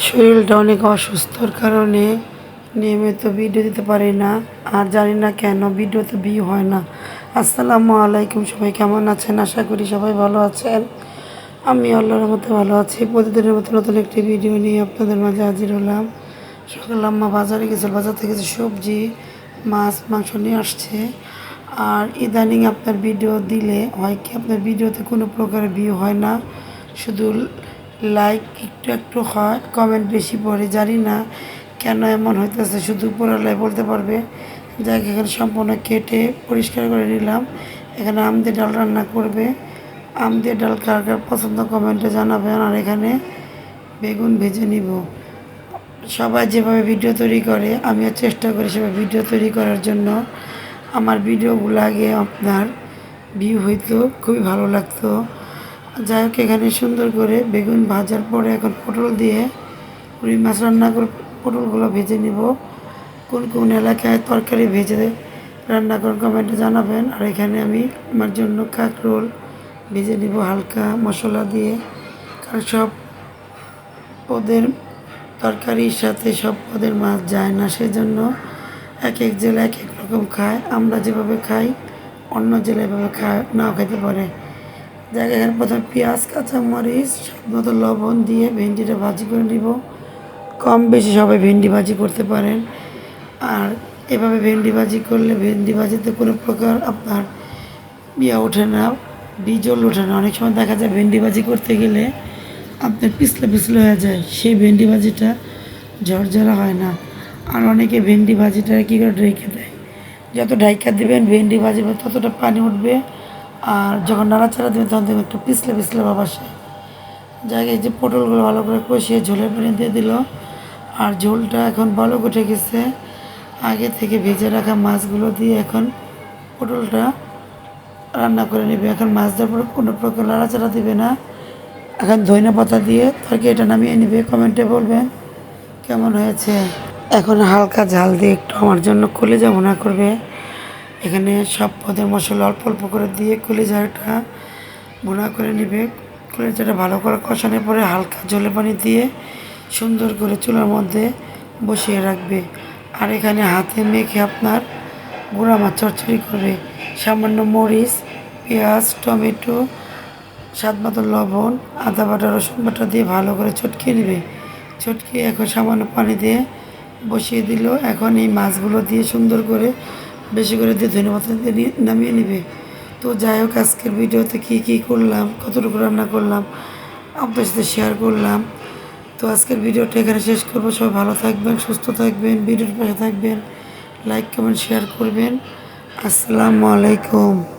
শরীরটা অনেক অসুস্থর কারণে নিয়মিত ভিডিও দিতে পারি না। আর জানি না কেন ভিডিওতে ভিউ হয় না। আসসালামু আলাইকুম, সবাই কেমন আছেন? আশা করি সবাই ভালো আছেন। আমি আল্লাহর মতো ভালো আছি। প্রতিদিনের মতো নতুন একটি ভিডিও নিয়ে আপনাদের মাঝে হাজির হলাম। সকালে আম্মা বাজারে গেছিল, বাজার থেকে কিছু সবজি, মাছ, মাংস নিয়ে আসছে। আর ইদানিং আপনার ভিডিও দিলে হয় কি, আপনার ভিডিওতে কোনো প্রকারের ভিউ হয় না, শুধু লাইক একটু একটু হয়, কমেন্ট বেশি পড়ে। জানি না কেন এমন হইতেছে, শুধু উপরওয়ালাই বলতে পারবে। যাই এখানে সম্পূর্ণ কেটে পরিষ্কার করে নিলাম। এখানে আম দিয়ে ডাল রান্না করবে। আম দিয়ে ডাল কার কার পছন্দ কমেন্টে জানাবেন। আর এখানে বেগুন ভেজে নিব। সবাই যেভাবে ভিডিও তৈরি করে আমিও চেষ্টা করি সেভাবে ভিডিও তৈরি করার জন্য। আমার ভিডিওগুলো আগে আপনার ভিউ হইতো, খুবই ভালো লাগতো। যাই হোক, এখানে সুন্দর করে বেগুন ভাজার পরে এখন পটল দিয়ে রুই মাছ রান্না করে পটলগুলো ভেজে নিব। কোন কোন এলাকায় তরকারি ভেজে রান্না করেন কমেন্টে জানাবেন। আর এখানে আমি আমার জন্য কাঁকরোল ভেজে নিব হালকা মশলা দিয়ে, কারণ সব পদের তরকারির সাথে সব পদের মাছ যায় না, সেজন্য এক এক জেলায় এক এক রকম খায়। আমরা যেভাবে খাই অন্য জেলায় এভাবে নাও খেতে পারে। জায়গায় এখানে প্রথমে পেঁয়াজ, কাঁচামরিচ, স্বাদ মতো লবণ দিয়ে ভেন্ডিটা ভাজি করে নিব। কম বেশি সবাই ভেন্ডি ভাজি করতে পারেন। আর এভাবে ভেন্ডি ভাজি করলে ভেন্ডি ভাজিতে কোনো প্রকার আপনার ওঠে না, বীজল ওঠে না। অনেক সময় দেখা যায় ভেন্ডি ভাজি করতে গেলে আপনার পিছলে পিছলে হয়ে যায়, সেই ভেন্ডি ভাজিটা ঝরঝরা হয় না। আর অনেকে ভেন্ডি ভাজিটা কী করে রেখে দেয়, যত ঢাইকা দেবেন ভেন্ডি ভাজি ততটা পানি উঠবে। আর যখন নাড়াচাড়া দেবেন তখন দেখবেন একটু পিছলে পিছলে ভাব আসে। জায়গায় যে পটলগুলো ভালো করে কষিয়ে ঝোলের পানি দিয়ে দিল। আর ঝোলটা এখন বলক উঠে গেছে। আগে থেকে ভেজে রাখা মাছগুলো দিয়ে এখন পটলটা রান্না করে নেবে। এখন মাছ দেওয়ার পর কোনো প্রকার নাড়াচাড়া দেবে না। এখন ধনিয়া পাতা দিয়ে তরকারিটা নামিয়ে নেবে। কমেন্টে বলবেন কেমন হয়েছে। এখন হালকা ঝাল দিয়ে একটু আমার জন্য কলিজা ভুনা করবে। এখানে সব পদের মশলা অল্প অল্প করে দিয়ে কলিজাটা ভুনা করে নেবে। কলিজাটা ভালো করে কষানোর পরে হালকা জলে পানি দিয়ে সুন্দর করে চুলার মধ্যে বসিয়ে রাখবে। আর এখানে হাতে মেখে আপনার গুঁড়া মাছ চচ্চড়ি করবে। সামান্য মরিচ, পেঁয়াজ, টমেটো, স্বাদ মতো লবণ, আদা বাটা, রসুন বাটা দিয়ে ভালো করে চটকিয়ে নেবে। চটকিয়ে এখন সামান্য পানি দিয়ে বসিয়ে দিল। এখন এই মাছগুলো দিয়ে সুন্দর করে বেশি করে দিয়ে ধনেপাতা দিয়ে নামিয়ে নেবে। তো যাই হোক, আজকের ভিডিওতে কী কী করলাম, কতটুকু রান্না করলাম আপনার সাথে শেয়ার করলাম। তো আজকের ভিডিওটা এখানে শেষ করবো। সবাই ভালো থাকবেন, সুস্থ থাকবেন, ভিডিওর পাশে থাকবেন, লাইক কমেন্ট শেয়ার করবেন। আসসালামু আলাইকুম।